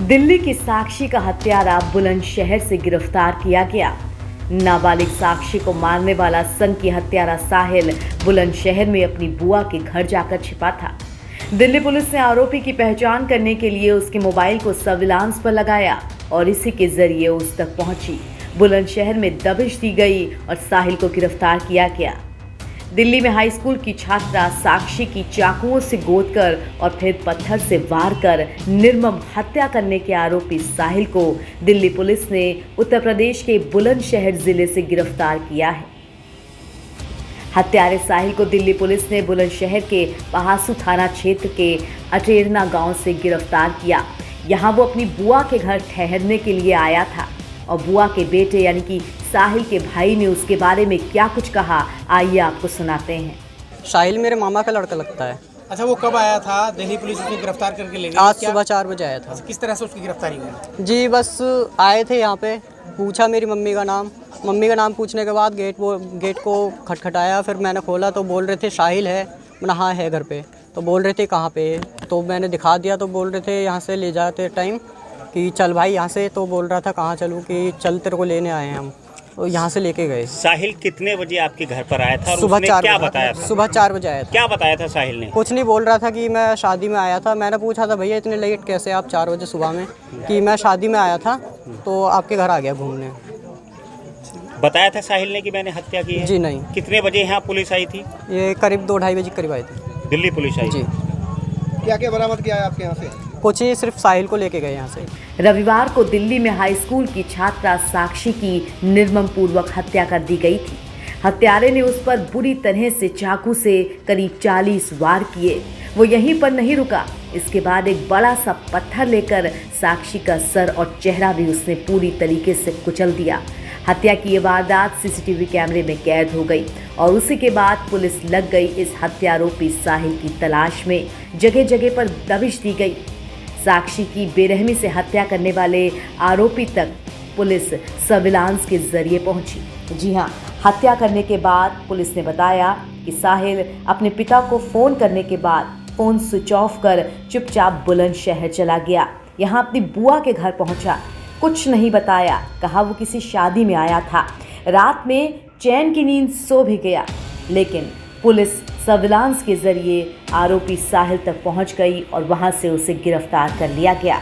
दिल्ली की साक्षी का हत्यारा बुलंदशहर से गिरफ्तार किया गया। नाबालिग साक्षी को मारने वाला संघ की हत्यारा साहिल बुलंदशहर में अपनी बुआ के घर जाकर छिपा था। दिल्ली पुलिस ने आरोपी की पहचान करने के लिए उसके मोबाइल को सर्विलांस पर लगाया और इसी के जरिए उस तक पहुंची। बुलंदशहर में दबिश दी गई और साहिल को गिरफ्तार किया गया। दिल्ली में हाई स्कूल की छात्रा साक्षी की चाकुओं से गोदकर और फिर पत्थर से वार कर निर्मम हत्या करने के आरोपी साहिल को दिल्ली पुलिस ने उत्तर प्रदेश के बुलंदशहर जिले से गिरफ्तार किया है। हत्यारे साहिल को दिल्ली पुलिस ने बुलंदशहर के पहासू थाना क्षेत्र के अटेरना गांव से गिरफ्तार किया। यहां वो अपनी बुआ के घर ठहरने के लिए आया था और बुआ के बेटे यानी कि साहिल के भाई ने उसके बारे में क्या कुछ कहा, आइए आपको सुनाते हैं। साहिल मेरे मामा का लड़का लगता है। अच्छा, वो कब आया था? दिल्ली पुलिस उसको गिरफ्तार करके ले गई? आज सुबह 4 बजे आया था। किस तरह से उसकी गिरफ्तारी हुई? जी, बस आए थे यहाँ पे, पूछा मेरी मम्मी का नाम पूछने के बाद गेट को खटखटाया। फिर मैंने खोला तो बोल रहे थे साहिल है। मैंने हाँ है घर पे। तो बोल रहे थे कहाँ पे? तो मैंने दिखा दिया तो बोल रहे थे यहाँ से ले जाते टाइम कि चल भाई यहाँ से। तो बोल रहा था कहाँ चलूँ कि चल तेरे को लेने आए हैं हम। तो यहाँ से लेके गए। साहिल कितने बजे आपके घर पर आया था और सुबह उसने 4 क्या बताया था? सुबह 4 बजे आया था। क्या बताया था साहिल ने? कुछ नहीं, बोल रहा था कि मैं शादी में आया था। मैंने पूछा था भैया इतने लेट कैसे आप 4 बजे सुबह में? कि मैं शादी में आया था तो आपके घर आ गया घूमने। बताया था साहिल ने कि मैंने हत्या की है? जी नहीं। कितने बजे यहाँ पुलिस आई थी? ये करीब 2-2:30 बजे करीब आए थे। दिल्ली पुलिस आई? जी। क्या क्या बरामद किया है आपके यहाँ से? कुछ ही, सिर्फ साहिल को लेके गए यहाँ से। रविवार को दिल्ली में हाई स्कूल की छात्रा साक्षी की निर्मम पूर्वक हत्या कर दी गई थी। हत्यारे ने उस पर बुरी तरह से चाकू से करीब 40 वार किए। वो यहीं पर नहीं रुका, इसके बाद एक बड़ा सा पत्थर लेकर साक्षी का सर और चेहरा भी उसने पूरी तरीके से कुचल दिया। हत्या की ये वारदात सीसीटीवी कैमरे में कैद हो गई और उसी के बाद पुलिस लग गई इस हत्यारोपी साहिल की तलाश में। जगह जगह पर दबिश दी गई। साक्षी की बेरहमी से हत्या करने वाले आरोपी तक पुलिस सर्विलांस के जरिए पहुंची। जी हां, हत्या करने के बाद पुलिस ने बताया कि साहिल अपने पिता को फोन करने के बाद फोन स्विच ऑफ कर चुपचाप बुलंदशहर चला गया। यहां अपनी बुआ के घर पहुंचा। कुछ नहीं बताया, कहा वो किसी शादी में आया था। रात में चैन की नींद सो भी गया, लेकिन पुलिस सर्विलांस के जरिए आरोपी साहिल तक पहुंच गई और वहां से उसे गिरफ्तार कर लिया गया।